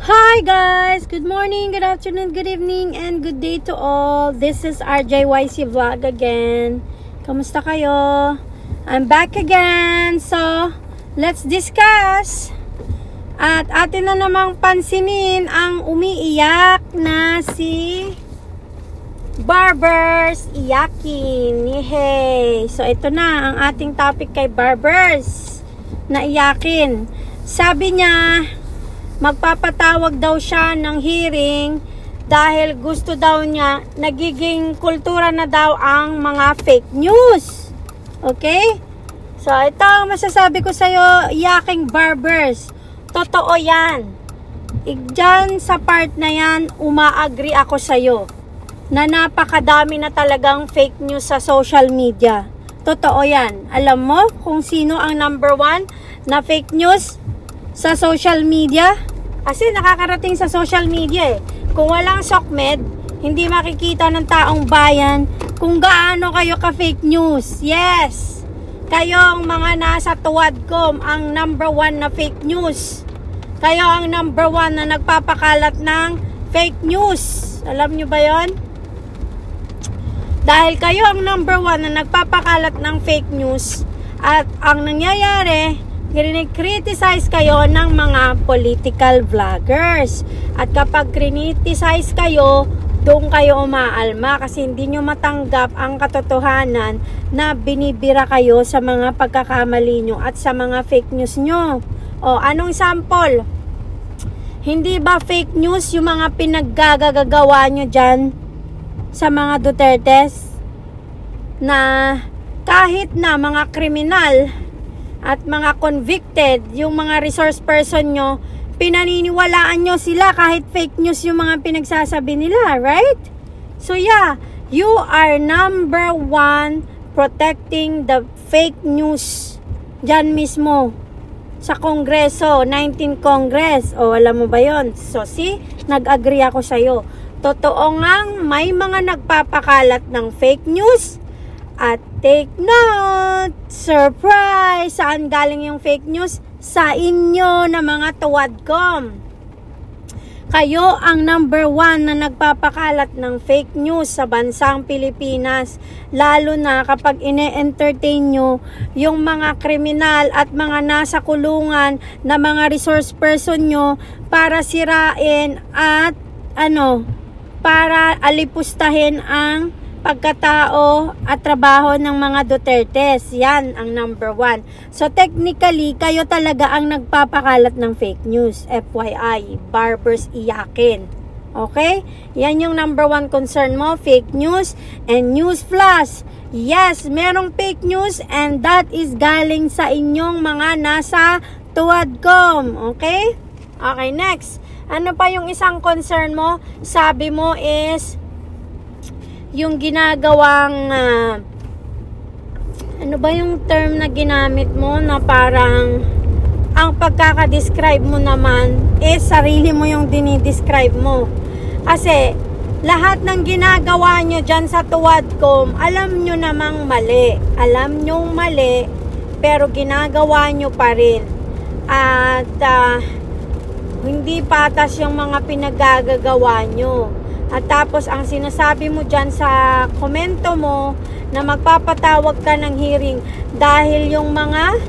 Hi guys! Good morning, good afternoon, good evening, and good day to all. This is RJYC Vlog again. Kamusta kayo? I'm back again. So, let's discuss. At atin na namang pansinin ang umiiyak na si Barbers iyakin. Yehey! So, ito na ang ating topic kay Barbers na iyakin. Sabi niya, magpapatawag daw siya ng hearing dahil gusto daw niya, nagiging kultura na daw ang mga fake news. Okay? So, ito ang masasabi ko sa'yo, iyaking Barbers. Totoo yan. Diyan sa part na yan, uma-agree ako sa'yo na napakadami na talagang fake news sa social media. Totoo yan. Alam mo kung sino ang number one na fake news sa social media? Kasi nakakarating sa social media eh. Kung walang SOCMED, hindi makikita ng taong bayan kung gaano kayo ka-fake news. Yes! Kayong mga nasa Tuwadcom ang number one na fake news. Kayo ang number one na nagpapakalat ng fake news. Alam nyo ba yon? Dahil kayo ang number one na nagpapakalat ng fake news at ang nangyayari, criticize kayo ng mga political vloggers. At kapag criticize kayo, doon kayo umaalma kasi hindi nyo matanggap ang katotohanan na binibira kayo sa mga pagkakamali nyo at sa mga fake news nyo. O, anong sample? Hindi ba fake news yung mga pinaggagawa nyo dyan sa mga Dutertes? Na kahit na mga kriminal at mga convicted, yung mga resource person nyo, pinaniniwalaan nyo sila kahit fake news yung mga pinagsasabi nila, right? So yeah, you are number one protecting the fake news dyan mismo sa Kongreso, 19 Congress. O, alam mo ba yon? So see, nag-agree ako sa'yo. Totoo ngang may mga nagpapakalat ng fake news. At take note, surprise! Saan galing yung fake news? Sa inyo na mga Tuwadcom. Kayo ang number one na nagpapakalat ng fake news sa bansang Pilipinas. Lalo na kapag ine-entertain nyo yung mga kriminal at mga nasa kulungan na mga resource person nyo para sirain at para alipustahin ang pagkatao at trabaho ng mga Dutertes. Yan ang number one. So technically, kayo talaga ang nagpapakalat ng fake news. FYI, Barbers iyakin. Okay? Yan yung number one concern mo, fake news and news flash. Yes, merong fake news and that is galing sa inyong mga nasa Tuwadcom. Okay? Okay, next. Ano pa yung isang concern mo? Sabi mo is yung ginagawang ano ba yung term na ginamit mo na parang ang pagkakadescribe mo naman sarili mo yung dinidescribe mo. Kasi lahat ng ginagawa nyo dyan sa Tuwadcom, alam nyo namang mali. Alam nyo mali, pero ginagawa nyo pa rin. At hindi patas yung mga pinagagagawa nyo. At tapos, ang sinasabi mo dyan sa komento mo na magpapatawag ka ng hearing dahil yung mga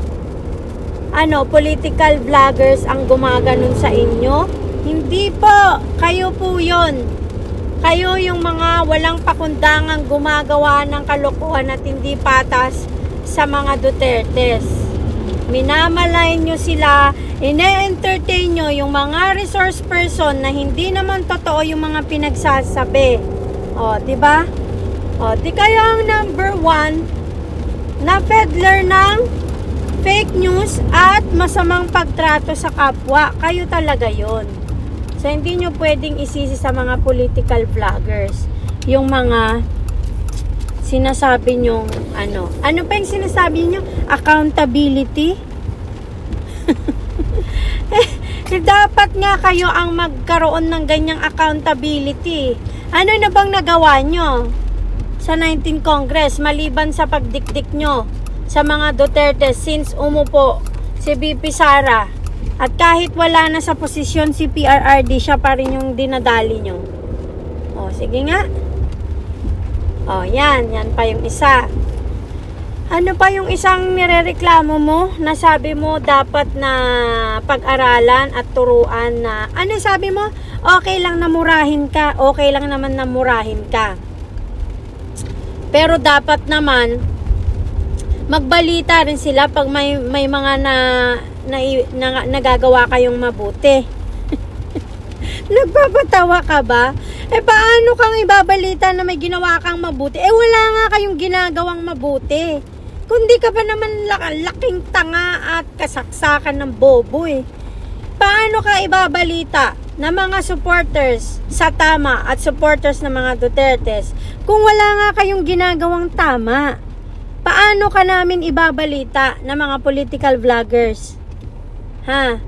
political vloggers ang gumaganon sa inyo. Hindi po. Kayo po yun. Kayo yung mga walang pakundangang gumagawa ng kalokohan at hindi patas sa mga Dutertes. Minamalay nyo sila, ine-entertain nyo yung mga resource person na hindi naman totoo yung mga pinagsasabi. O, diba? O, di kayo ang number one na peddler ng fake news at masamang pagtrato sa kapwa. Kayo talaga yon. So, hindi nyo pwedeng isisi sa mga political vloggers yung mga sinasabi nyo, ano pa yung sinasabi nyo? Accountability? Dapat nga kayo ang magkaroon ng ganyang accountability. Ano na bang nagawa nyo sa 19 Congress maliban sa pagdikdik nyo sa mga Duterte since umupo si VP Sara? At kahit wala na sa posisyon si PRRD, siya pa rin yung dinadali nyo. O, sige nga. O, yan pa yung isa. Ano pa yung isang nirereklamo mo na sabi mo dapat na pag-aralan at turuan na, ano sabi mo? Okay lang na murahin ka, okay lang naman na murahin ka. Pero dapat naman, magbalita rin sila pag may mga nagagawa kayong mabuti. Nagpapatawa ka ba? Paano kang ibabalita na may ginawa kang mabuti? Wala nga kayong ginagawang mabuti. Kundi ka pa naman laking tanga at kasaksakan ng bobo Paano ka ibabalita na mga supporters sa tama at supporters ng mga Dutertes kung wala nga kayong ginagawang tama? Paano ka namin ibabalita ng mga political vloggers? Ha?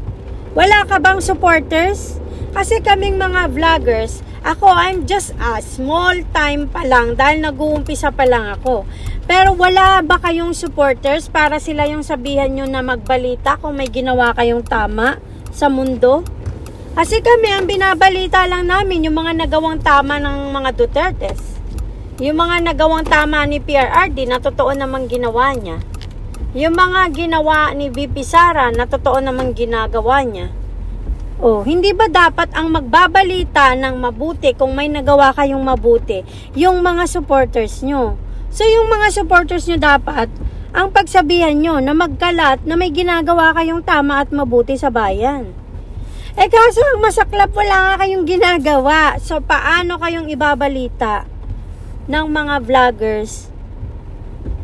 Wala ka bang supporters? Kasi kaming mga vloggers, I'm just a small time pa lang dahil nag-uumpisa pa lang ako. Pero wala ba kayong supporters para sila yung sabihan nyo na magbalita kung may ginawa kayong tama sa mundo? Kasi kami, ang binabalita lang namin yung mga nagawang tama ng mga Dutertes. Yung mga nagawang tama ni PRRD na totoo namang ginawa niya. Yung mga ginawa ni VP Sara na totoo namang ginagawa niya. Hindi ba dapat ang magbabalita ng mabuti kung may nagawa kayong mabuti yung mga supporters nyo? So yung mga supporters nyo dapat ang pagsabihan nyo na magkalat na may ginagawa kayong tama at mabuti sa bayan. Kaso ang masaklap, wala nga kayong ginagawa. So paano kayong ibabalita ng mga vloggers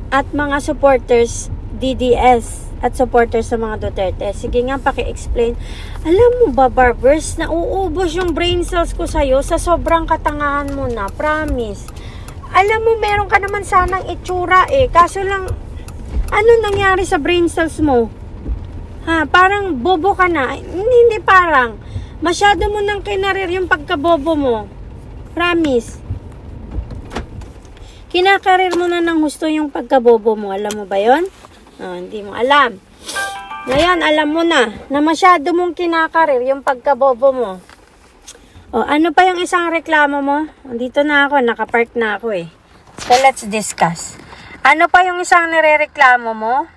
at mga supporters DDS at supporters sa mga Duterte? Sige nga, paki-explain. Alam mo ba, Barbers, nauubos yung brain cells ko sa'yo sa sobrang katangahan mo na, promise. Alam mo, meron ka naman sanang itsura kaso lang, ano nangyari sa brain cells mo? Parang bobo ka na. Hindi parang. Masyado mo nang kinarir yung pagkabobo mo. Promise. Kinakarir mo na ng gusto yung pagkabobo mo. Alam mo ba yon? Hindi mo alam. Ngayon, alam mo na masyado mong kinakarir yung pagkabobo mo. Ano pa yung isang reklamo mo? Dito na ako, nakapark na ako So, let's discuss. Ano pa yung isang nirereklamo mo?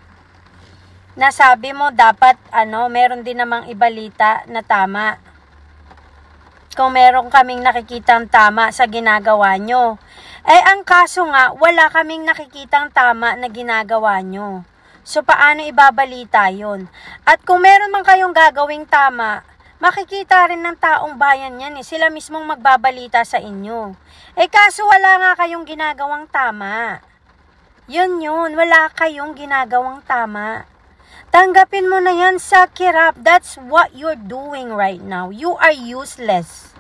Nasabi mo dapat, meron din namang ibalita na tama. Kung meron kaming nakikitang tama sa ginagawa nyo. Ang kaso nga, wala kaming nakikitang tama na ginagawa nyo. So, paano ibabalita yun? At kung meron man kayong gagawing tama, makikita rin ng taong bayan yan Sila mismong magbabalita sa inyo. Kaso wala nga kayong ginagawang tama. Yun, wala kayong ginagawang tama. Tanggapin mo na yan, suck it up. That's what you're doing right now. You are useless.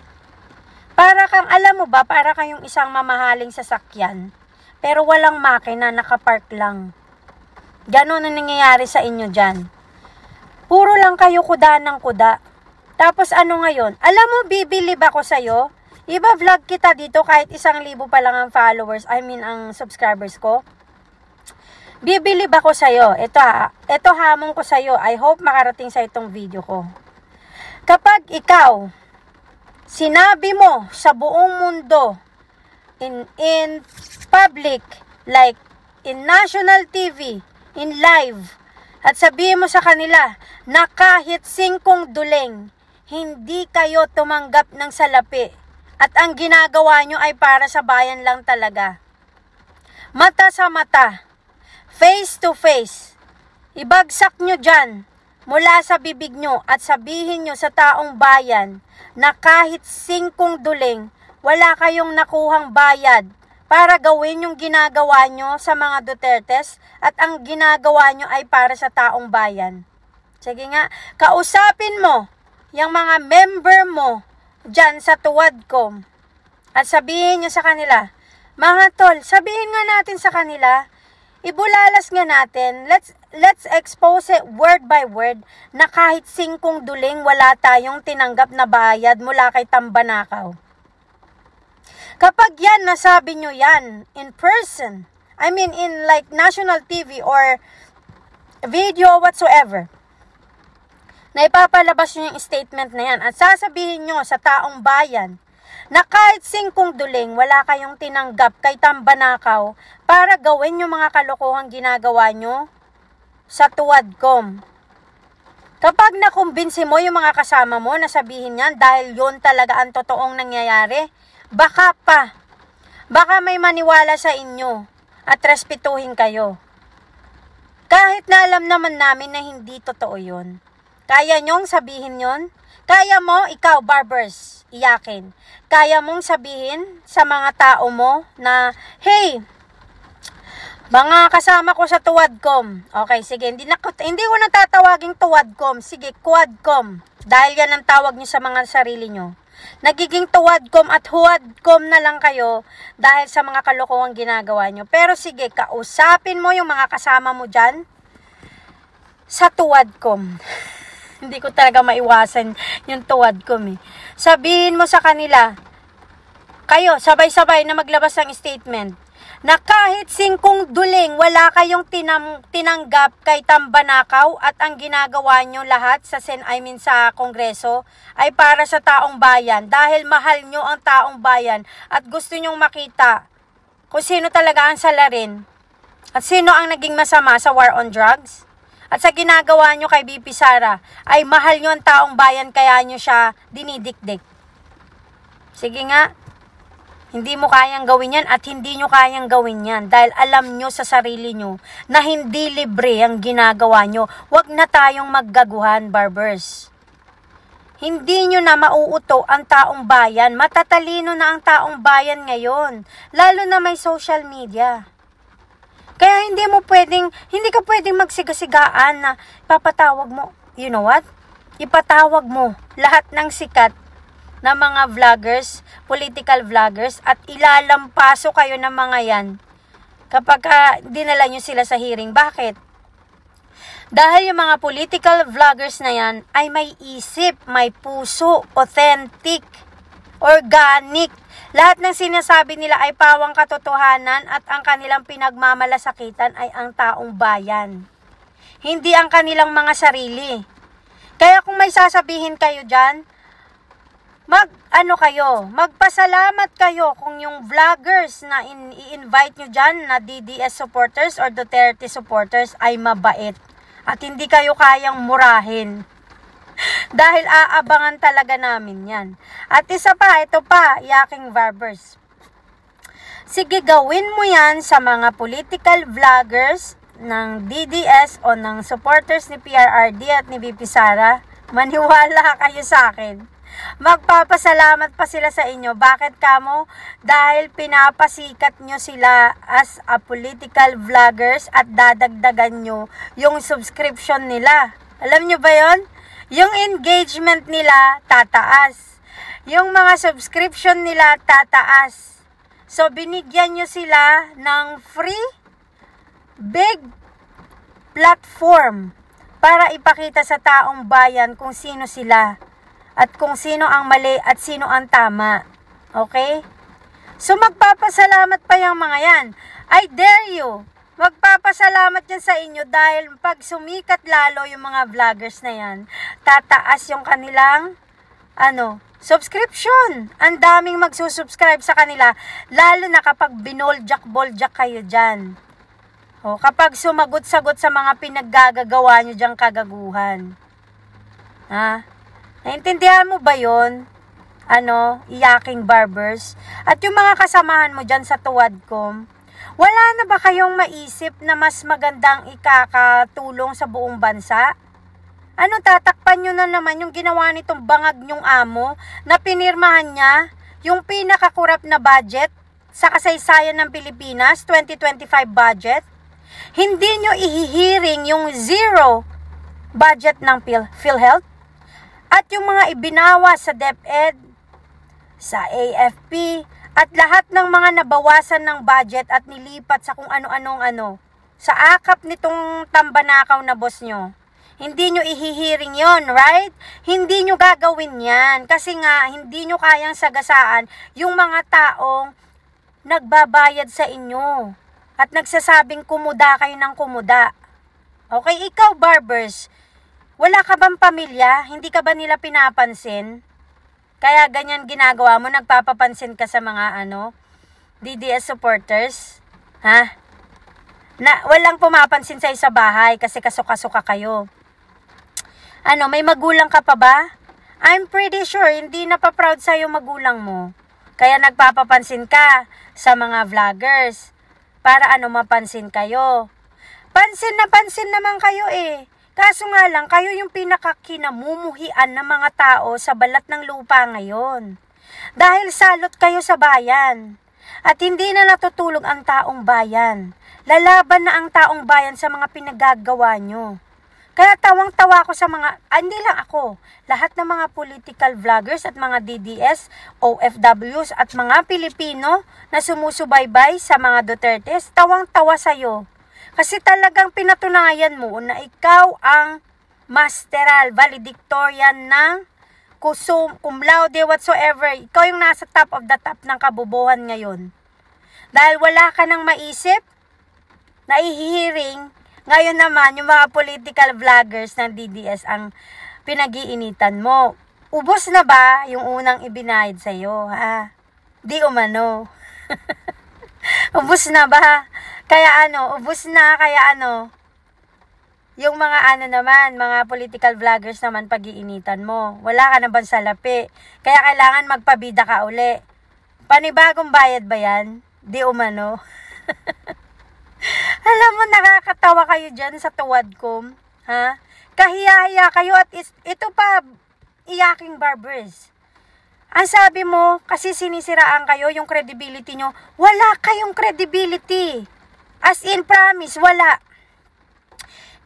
Para kang, alam mo ba, para kayong isang mamahaling sasakyan, pero walang makina, nakapark lang. Ganon na nangyayari sa inyo dyan. Puro lang kayo kuda ng kuda. Tapos ano ngayon? Alam mo, bibilib ako sa'yo. Iba vlog kita dito kahit 1,000 pa lang ang followers, ang subscribers ko. Bibilib ako sa'yo. Ito hamon ko sa'yo. I hope makarating sa itong video ko. Kapag ikaw, sinabi mo sa buong mundo, in public, like in national TV, in live, at sabihin mo sa kanila na kahit 5 duleng, hindi kayo tumanggap ng salapi at ang ginagawa nyo ay para sa bayan lang talaga. Mata sa mata, face to face, ibagsak nyo dyan mula sa bibig nyo at sabihin nyo sa taong bayan na kahit 5 duleng, wala kayong nakuhang bayad para gawin yung ginagawa nyo sa mga Dutertes at ang ginagawa nyo ay para sa taong bayan. Sige nga, kausapin mo yung mga member mo dyan sa Tuwadcom at sabihin nyo sa kanila, mga tol, sabihin nga natin sa kanila, ibulalas nga natin, let's expose it word by word na kahit 5 duleng wala tayong tinanggap na bayad mula kay Tambanakaw. Kapag yan, nasabi nyo yan in person, in like national TV or video whatsoever, na ipapalabas nyo yung statement na yan at sasabihin nyo sa taong bayan na kahit 5 duling wala kayong tinanggap kay Tambanakaw para gawin yung mga kalokohang ginagawa nyo sa Tuwadcom. Kapag nakumbinsi mo yung mga kasama mo na sabihin yan dahil yun talaga ang totoong nangyayari, baka may maniwala sa inyo at respetuhin kayo. Kahit na alam naman namin na hindi totoo yun. Kaya nyong sabihin yun? Kaya mo, ikaw, Barbers, iyakin. Kaya mong sabihin sa mga tao mo na, hey, mga kasama ko sa Tuwadcom. Okay, sige, hindi ko natatawaging Tuwadcom. Sige, Quadcom. Dahil yan ang tawag nyo sa mga sarili nyo. Nagiging Tuwadcom at Huwadcom na lang kayo dahil sa mga kalokohang ginagawa nyo. Pero sige, kausapin mo yung mga kasama mo dyan sa Tuwadcom. Hindi ko talaga maiwasan yung Tuwadcom eh. Sabihin mo sa kanila, kayo, sabay-sabay na maglabas ng statement, na kahit 5 duling wala kayong tinanggap kay Tambanakaw at ang ginagawa nyo lahat sa sa Kongreso ay para sa taong bayan dahil mahal nyo ang taong bayan at gusto nyong makita kung sino talaga ang salarin at sino ang naging masama sa war on drugs. At sa ginagawa nyo kay BP Sara, ay mahal nyo ang taong bayan kaya nyo siya dinidikdik. Sige nga, hindi mo kayang gawin yan at hindi nyo kayang gawin yan dahil alam nyo sa sarili nyo na hindi libre ang ginagawa nyo. Huwag na tayong maggaguhan, Barbers. Hindi nyo na mauuto ang taong bayan. Matatalino na ang taong bayan ngayon, lalo na may social media. Kaya hindi ka pwedeng magsigasigaan na ipapatawag mo, you know what? Ipatawag mo lahat ng sikat na mga vloggers, political vloggers, at ilalampaso kayo ng mga yan kapag dinala nyo sila sa hearing. Bakit? Dahil yung mga political vloggers na yan ay may isip, may puso, authentic, organic. Lahat ng sinasabi nila ay pawang katotohanan at ang kanilang pinagmamalasakitan ay ang taong bayan. Hindi ang kanilang mga sarili. Kaya kung may sasabihin kayo dyan, magpasalamat kayo kung yung vloggers na i-invite nyo dyan na DDS supporters or Duterte supporters ay mabait. At hindi kayo kayang murahin. Dahil aabangan talaga namin yan. At ito pa, yaking Barbers. Sige, gawin mo yan sa mga political vloggers ng DDS o ng supporters ni PRRD at ni BP Sara. Maniwala kayo sa akin. Magpapasalamat pa sila sa inyo. Bakit kamo? Dahil pinapasikat nyo sila as a political vloggers at dadagdagan nyo yung subscription nila. Alam nyo ba yon? Yung engagement nila, tataas. Yung mga subscription nila, tataas. So, binigyan nyo sila ng free, big platform para ipakita sa taong bayan kung sino sila at kung sino ang mali at sino ang tama. Okay? So, magpapasalamat pa yung mga yan. I dare you. Magpapasalamat yan sa inyo dahil pag sumikat lalo yung mga vloggers na yan, tataas yung kanilang subscription. Ang daming magsusubscribe sa kanila, lalo na kapag binoljak-boljak kayo dyan. O, kapag sumagot-sagot sa mga pinaggagawa nyo dyang kagaguhan. Ha? Naintindihan mo ba yon? Iyaking Barbers? At yung mga kasamahan mo dyan sa Tuwadcom, wala na ba kayong maisip na mas magandang ikakatulong sa buong bansa? Tatakpan nyo na naman yung ginawa nitong bangag nyong amo na pinirmahan niya yung pinakakurap na budget sa kasaysayan ng Pilipinas, 2025 budget? Hindi nyo ihihiring yung zero budget ng PhilHealth? At yung mga ibinawa sa DepEd, sa AFP, at lahat ng mga nabawasan ng budget at nilipat sa kung ano-anong sa akap nitong Tambanakaw na boss nyo. Hindi nyo ihihiring yon, right? Hindi nyo gagawin yan. Kasi nga, hindi nyo kayang sagasaan yung mga taong nagbabayad sa inyo. At nagsasabing kumuda kayo ng kumuda. Okay, ikaw Barbers, Wala ka bang pamilya? Hindi ka ba nila pinapansin? Kaya ganyan ginagawa mo, nagpapapansin ka sa mga DDS supporters? Ha? Na walang pumapansin sa'yo sa bahay kasi kasuka-suka kayo. May magulang ka pa ba? I'm pretty sure hindi na pa proud sa'yo magulang mo. Kaya nagpapapansin ka sa mga vloggers para mapansin kayo. Pansin naman kayo eh. Kaso nga lang, kayo yung pinakakinamumuhian ng mga tao sa balat ng lupa ngayon. Dahil salot kayo sa bayan. At hindi na natutulog ang taong bayan. Lalaban na ang taong bayan sa mga pinagagawa nyo. Kaya tawang-tawa ako sa hindi lang ako, lahat ng mga political vloggers at mga DDS, OFWs at mga Pilipino na sumusubaybay sa mga Dutertes, tawang-tawa sa'yo. Kasi talagang pinatunayan mo na ikaw ang masteral, valedictorian ng cum laude whatsoever. Ikaw yung nasa top of the top ng kabubuhan ngayon. Dahil wala ka nang maisip, naihihiring. Ngayon naman, yung mga political vloggers ng DDS ang pinag-iinitan mo. Ubos na ba yung unang ibinayad sa'yo, ha? Di umano. Ubos na ba? Kaya ubos na, kaya yung mga naman, mga political vloggers naman pag-iinitan mo. Wala ka na bang salapi? Kaya kailangan magpabida ka uli. Panibagong bayad ba yan? Di umano. Alam mo, nakakatawa kayo dyan sa tuwadkom. Ha? Kahiya-hiya kayo at ito pa, iyaking barbers. Ang sabi mo, kasi sinisiraan kayo, yung credibility nyo, wala kayong credibility. As in, promise, wala.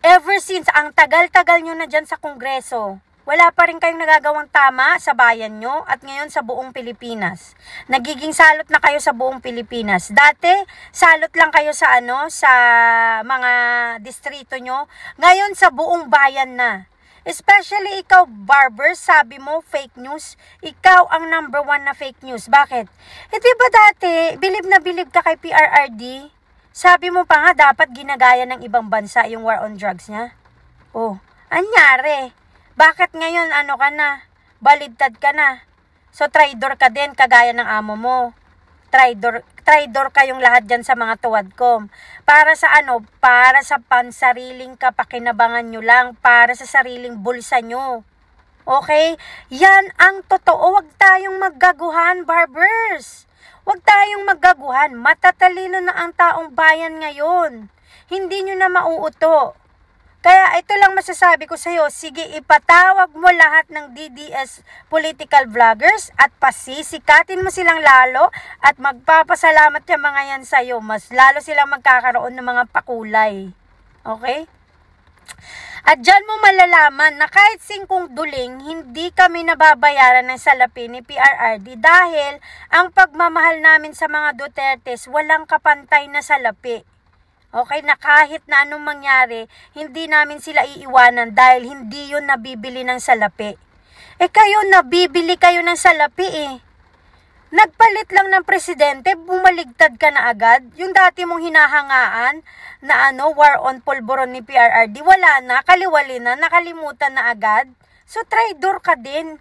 Ever since, ang tagal-tagal nyo na dyan sa Kongreso, wala pa rin kayong nagagawang tama sa bayan nyo at ngayon sa buong Pilipinas. Nagiging salot na kayo sa buong Pilipinas. Dati, salot lang kayo sa sa mga distrito nyo. Ngayon, sa buong bayan na. Especially ikaw, barber, sabi mo, fake news. Ikaw ang number 1 na fake news. Bakit? Diba dati, bilib na bilib ka kay PRRD? Sabi mo pa nga, dapat ginagaya ng ibang bansa yung war on drugs niya. Oh, anyari? Bakit ngayon, ka na? Balidtad ka na. So, traidor ka din, kagaya ng amo mo. Traidor kayong lahat dyan sa mga tuwadkom. Para sa Para sa pansariling kapakinabangan nyo lang. Para sa sariling bulsa nyo. Okay? Yan ang totoo. Huwag tayong maggaguhan, barbers. Huwag tayong maggaguhan. Matatalino na ang taong bayan ngayon. Hindi nyo na mauuto. Kaya ito lang masasabi ko sa iyo, sige ipatawag mo lahat ng DDS political vloggers at pasisikatin mo silang lalo at magpapasalamat yung mga yan sa iyo. Mas lalo silang magkakaroon ng mga pakulay. Okay? At dyan mo malalaman na kahit 5 duling, hindi kami nababayaran ng salapi ni PRRD dahil ang pagmamahal namin sa mga Dutertes walang kapantay na salapi. Okay, na kahit na anong mangyari, hindi namin sila iiwanan dahil hindi yun nabibili ng salapi. Kayo, nabibili kayo ng salapi Nagpalit lang ng presidente, bumaligtad ka na agad. Yung dati mong hinahangaan na war on polvoron ni PRRD, wala na, kaliwali na, nakalimutan na agad. So, traidor ka din.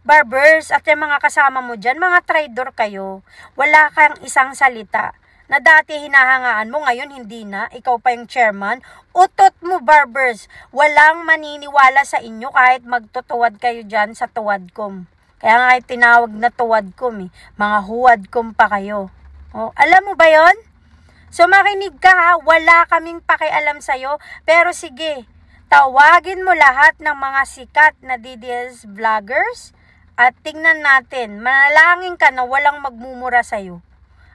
Barbers at yung mga kasama mo dyan, mga traidor kayo. Wala kang isang salita. Na dati hinahangaan mo, ngayon hindi na, ikaw pa yung chairman, utot mo, barbers. Walang maniniwala sa inyo kahit magtutuwad kayo dyan sa tuwadkom. Kaya nga tinawag na tuwadkom mga huwadkom pa kayo. Alam mo ba yon? So makinig ka ha, wala kaming pakialam sa'yo, pero sige, tawagin mo lahat ng mga sikat na DDS vloggers at tingnan natin, manalangin ka na walang magmumura sa'yo.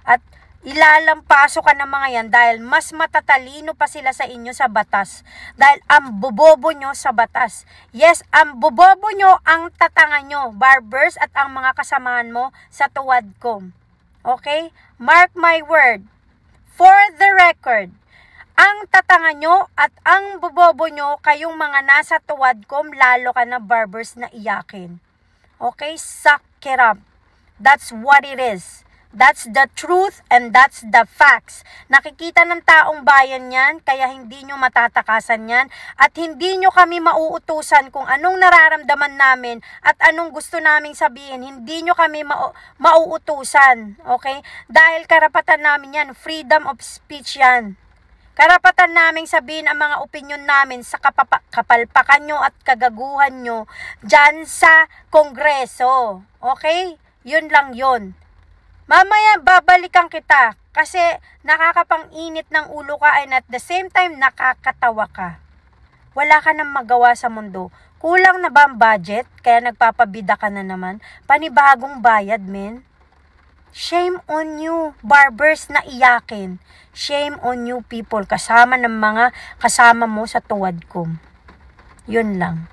At ilalampaso ka ng mga yan dahil mas matatalino pa sila sa inyo sa batas. Dahil ang bobobo nyo sa batas. Yes, ang bobobo nyo ang tatanga nyo, barbers at ang mga kasamahan mo sa tuwadkom. Okay? Mark my word. For the record, ang tatanga nyo at ang bobobo nyo, kayong mga nasa tuwadkom, lalo ka na barbers na iyakin. Okay? Suck it up. That's what it is. That's the truth and that's the facts. Nakikita ng taong bayan yan, kaya hindi nyo matatakasan yan at hindi nyo kami mauutusan kung anong nararamdaman namin at anong gusto naming sabihin. Hindi nyo kami mauutusan, okay? Dahil karapatan namin yan, freedom of speech yan. Karapatan naming sabihin ang mga opinyon namin sa kapalpakan nyo at kagaguhan nyo dyan sa Kongreso, okay? Yun lang yun. Mamaya babalikan kita kasi nakakapang-init ng ulo ka and at the same time nakakatawa ka. Wala ka nang magawa sa mundo. Kulang na ba ang budget kaya nagpapabida ka na naman? Panibagong bayad, men. Shame on you, barbers na iyakin. Shame on you people, kasama ng mga kasama mo sa tuwad ko. Yun lang.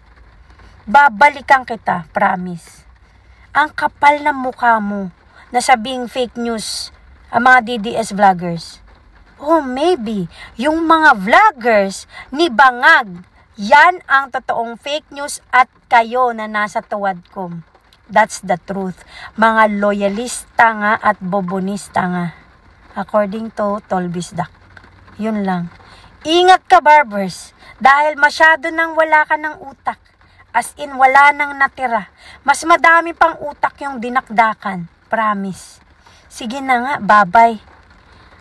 Babalikan kita, promise. Ang kapal ng mukha mo. Nasabing fake news ang mga DDS vloggers. Oh, maybe yung mga vloggers ni Bangag, yan ang totoong fake news at kayo na nasa tuwad ko. That's the truth. Mga loyalista nga at bobonista nga. According to Tolbisdak. Yun lang. Ingat ka, barbers, dahil masyado nang wala ka ng utak. As in, wala nang natira. Mas madami pang utak yung dinakdakan. Promise. Sige na nga, babay.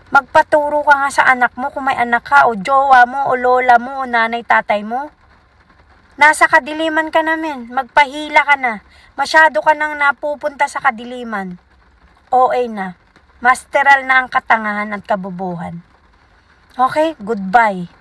Magpaturo ka nga sa anak mo kung may anak ka, o jowa mo, o lola mo, o nanay, tatay mo. Nasa kadiliman ka namin. Magpahila ka na. Masyado ka nang napupunta sa kadiliman. OA na. Masteral na ang katangahan at kabobohan. Okay? Goodbye.